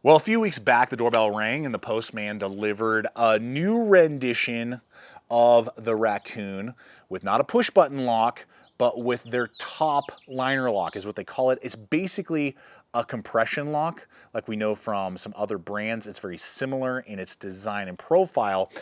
Well, a few weeks back, the doorbell rang and the postman delivered a new rendition of the raccoon with not a push button lock, but with their top liner lock is what they call it. It's basically a compression lock like we know from some other brands. It's very similar in its design and profile.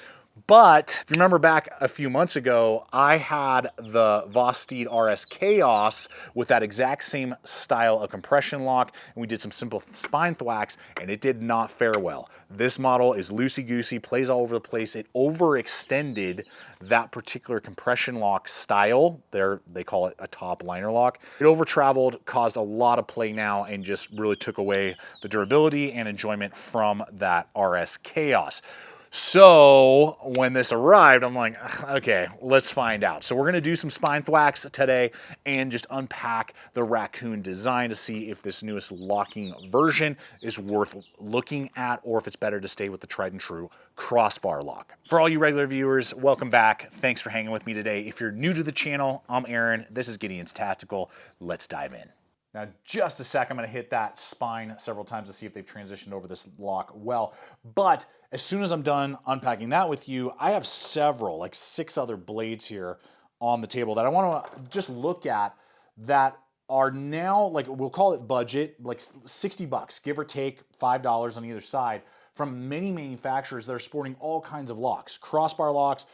But if you remember back a few months ago, I had the VOSTEED RS Chaos with that exact same style of compression lock, and we did some simple spine thwacks, and it did not fare well. This model is loosey-goosey, plays all over the place. It overextended that particular compression lock style. They call it a top liner lock. It over-traveled, caused a lot of play now, and just really took away the durability and enjoyment from that RS Chaos. So when this arrived, I'm like, okay, let's find out. So we're gonna do some spine thwacks today and just unpack the raccoon design to see if this newest locking version is worth looking at or if it's better to stay with the tried and true crossbar lock. For all you regular viewers, welcome back. Thanks for hanging with me today. If you're new to the channel, I'm Aaron. This is Gideonstactical. Let's dive in. Now, just a sec, I'm going to hit that spine several times to see if they've transitioned over this lock well. But as soon as I'm done unpacking that with you, I have several, like 6 other blades here on the table that I want to just look at that are now, like, we'll call it budget, like 60 bucks, give or take $5 on either side, from many manufacturers that are sporting all kinds of locks. Crossbar locks,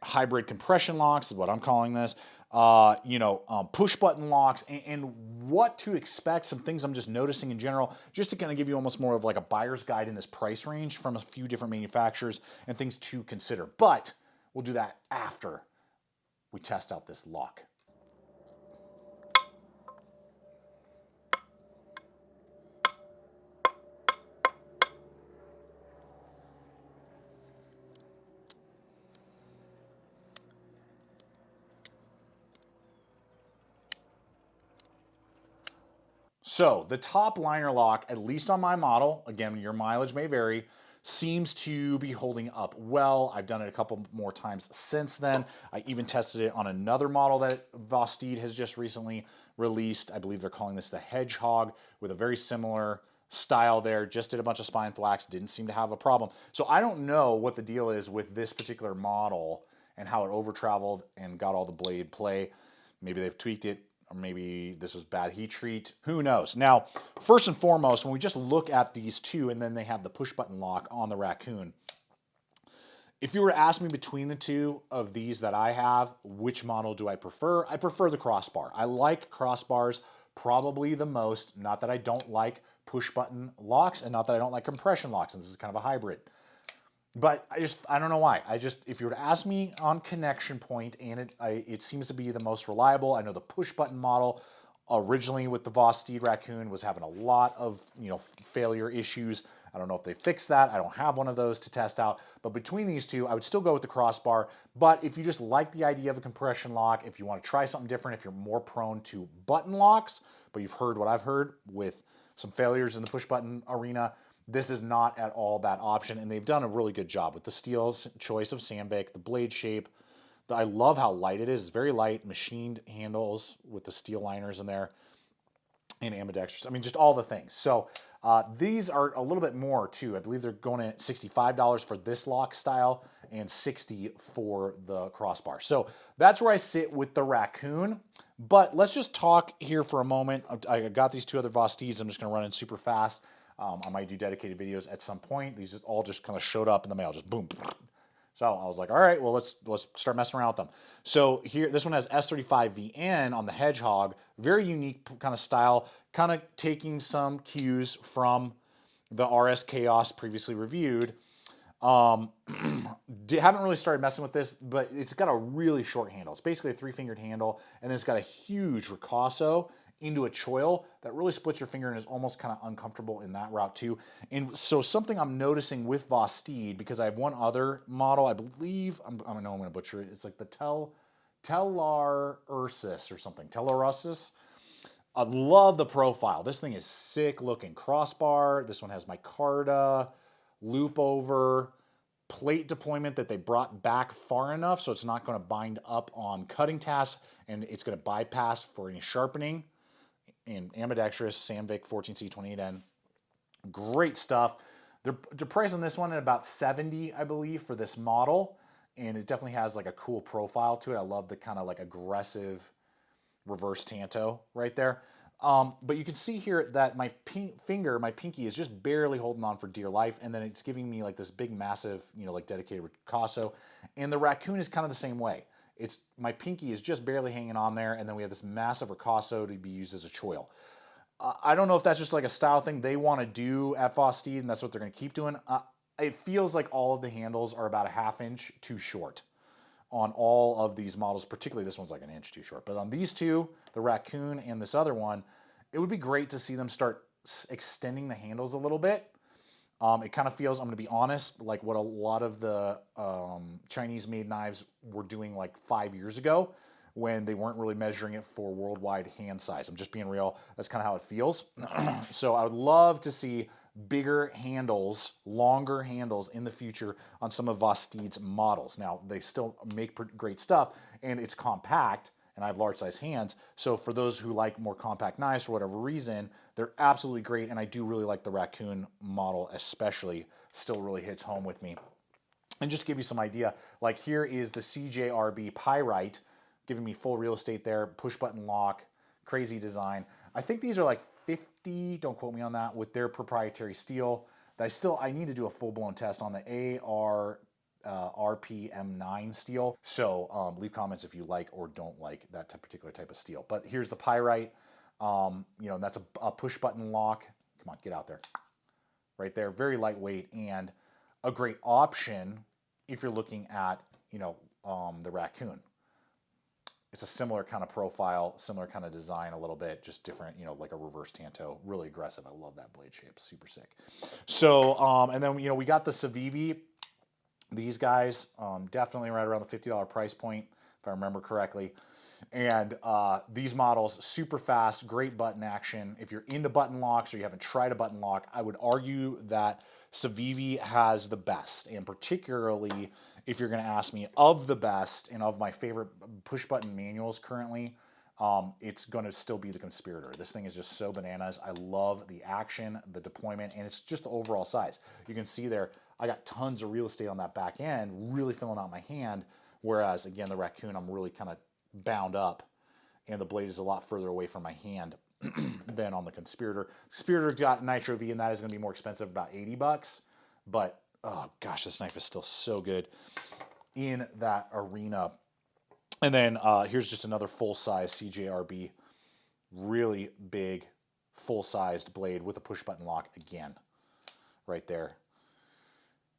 hybrid compression locks is what I'm calling this. Push button locks, and what to expect, some things I'm just noticing in general, just to kind of give you almost more of like a buyer's guide in this price range from a few different manufacturers and things to consider. But we'll do that after we test out this lock. So the top liner lock, at least on my model, again, your mileage may vary, seems to be holding up well. I've done it a couple more times since then. I even tested it on another model that VOSTEED has just recently released. I believe they're calling this the Hedgehog, with a very similar style there. Just did a bunch of spine thwacks, didn't seem to have a problem. So I don't know what the deal is with this particular model and how it over-traveled and got all the blade play. Maybe they've tweaked it, or maybe this was bad heat treat. Who knows? Now, first and foremost, when we just look at these two, and then they have the push button lock on the raccoon, if you were to ask me between the two of these that I have, which model do I prefer? I prefer the crossbar. I like crossbars probably the most. Not that I don't like push button locks, and not that I don't like compression locks, and this is kind of a hybrid. But I don't know why. If you were to ask me on connection point, and it seems to be the most reliable. I know the push button model originally with the VOSTEED raccoon was having a lot of failure issues. I don't know if they fixed that. I don't have one of those to test out. But between these two, I would still go with the crossbar. But if you just like the idea of a compression lock, if you want to try something different, if you're more prone to button locks, but you've heard what I've heard with some failures in the push button arena, this is not at all that option, and they've done a really good job with the steel choice of Sandvik, the blade shape. I love how light it is. It's very light, machined handles with the steel liners in there, and ambidextrous. I mean, just all the things. So these are a little bit more too. I believe they're going at $65 for this lock style and $60 for the crossbar. So that's where I sit with the raccoon. But let's just talk here for a moment. I got these 2 other VOSTEEDs. I'm just going to run in super fast. I might do dedicated videos at some point. These all just kind of showed up in the mail, just boom. So I was like, all right, well, let's start messing around with them. So here, this one has S35VN on the Hedgehog. Very unique kind of style, kind of taking some cues from the RS Chaos previously reviewed. Haven't really started messing with this, but it's got a really short handle. It's basically a 3-fingered handle, and then it's got a huge ricasso into a choil that really splits your finger and is almost kind of uncomfortable in that route too. And so something I'm noticing with VOSTEED, because I have one other model, I believe, I know I'm going to butcher it, it's like the Telarursis or something, Telarursis. I love the profile. This thing is sick looking. Crossbar, this one has micarta, loop over, plate deployment that they brought back far enough so it's not going to bind up on cutting tasks, and it's going to bypass for any sharpening. And ambidextrous Sandvik 14C28N. Great stuff. They're pricing this one at about $70, I believe, for this model. And it definitely has like a cool profile to it. I love the kind of like aggressive reverse tanto right there. But you can see here that my pinky is just barely holding on for dear life. And then it's giving me like this big, massive, you know, like dedicated ricasso. And the raccoon is kind of the same way. My pinky is just barely hanging on there. And then we have this massive ricasso to be used as a choil. I don't know if that's just like a style thing they want to do at VOSTEED, and that's what they're going to keep doing. It feels like all of the handles are about a ½ inch too short on all of these models, particularly this one's like an inch too short. But on these two, the raccoon and this other one, it would be great to see them start extending the handles a little bit. It kind of feels, I'm going to be honest, like what a lot of the Chinese-made knives were doing like 5 years ago, when they weren't really measuring it for worldwide hand size. I'm just being real. That's kind of how it feels. So I would love to see bigger handles, longer handles in the future on some of VOSTEED's models. Now, they still make great stuff, and it's compact, and I have large size hands. So for those who like more compact knives for whatever reason, they're absolutely great, and I do really like the raccoon model especially. Still really hits home with me. And just to give you some idea, like here is the CJRB Pyrite, giving me full real estate there, push button lock, crazy design. I think these are like 50, don't quote me on that, with their proprietary steel. I need to do a full-blown test on the RPM9 steel. So leave comments if you like or don't like that particular type of steel. But here's the Pyrite, you know, and that's a push button lock. Come on, get out there. Right there, very lightweight and a great option if you're looking at, you know, the raccoon. It's a similar kind of profile, similar kind of design a little bit, just different, you know, like a reverse tanto. Really aggressive. I love that blade shape. Super sick. So, and then, you know, we got the CIVIVI. These guys, definitely right around the $50 price point, if I remember correctly. And these models, super fast, great button action. If you're into button locks or you haven't tried a button lock, I would argue that CIVIVI has the best, and particularly if you're going to ask me of the best and of my favorite push button manuals currently, it's going to still be the Conspirator. This thing is just so bananas. I love the action, the deployment, and it's just the overall size. You can see there, I got tons of real estate on that back end, really filling out my hand, whereas again, the raccoon, I'm really kind of bound up, and the blade is a lot further away from my hand than on the Conspirator. Conspirator got Nitro V, and that is going to be more expensive, about 80 bucks. But oh gosh, this knife is still so good in that arena. And then here's just another full-size CJRB, really big, full-sized blade with a push-button lock again, right there.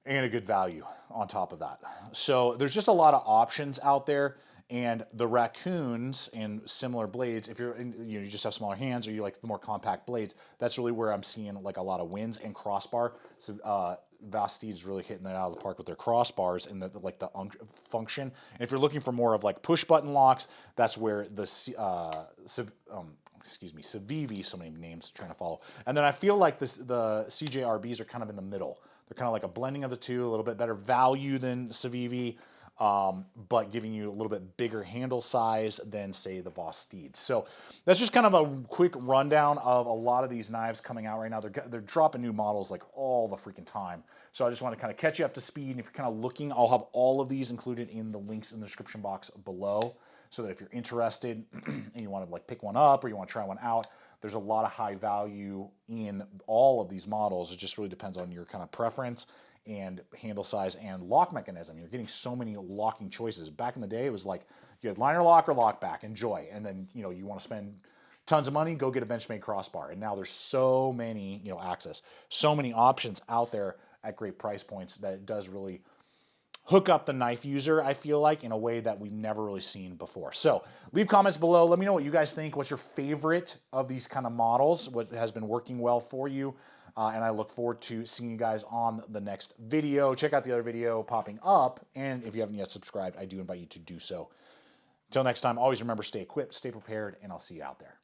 And a good value on top of that. So there's just a lot of options out there. And the raccoons and similar blades, if you're you just have smaller hands or you like the more compact blades, that's really where I'm seeing like a lot of wins. And crossbar, so VOSTEED's really hitting that out of the park with their crossbars and the function. And if you're looking for more of like push button locks, that's where the CIVIVI, so many names trying to follow. And then I feel like the CJRBs are kind of in the middle. They're kind of like a blending of the two, a little bit better value than CIVIVI. But giving you a little bit bigger handle size than, say, the VOSTEED. So that's just kind of a quick rundown of a lot of these knives coming out right now. They're dropping new models like all the freaking time. So I just want to kind of catch you up to speed. And if you're kind of looking, I'll have all of these included in the links in the description box below, so that if you're interested and you want to like pick one up or you want to try one out, there's a lot of high value in all of these models. It just really depends on your kind of preference and handle size and lock mechanism. You're getting so many locking choices. Back in the day, it was like you had liner lock or lock back, enjoy. And then, you know, you want to spend tons of money, go get a Benchmade crossbar. And now there's so many, you know, access, so many options out there at great price points that it does really hook up the knife user, I feel like, in a way that we've never really seen before. So leave comments below. Let me know what you guys think. What's your favorite of these kind of models? What has been working well for you? And I look forward to seeing you guys on the next video. Check out the other video popping up. And if you haven't yet subscribed, I do invite you to do so. Until next time, always remember, stay equipped, stay prepared, and I'll see you out there.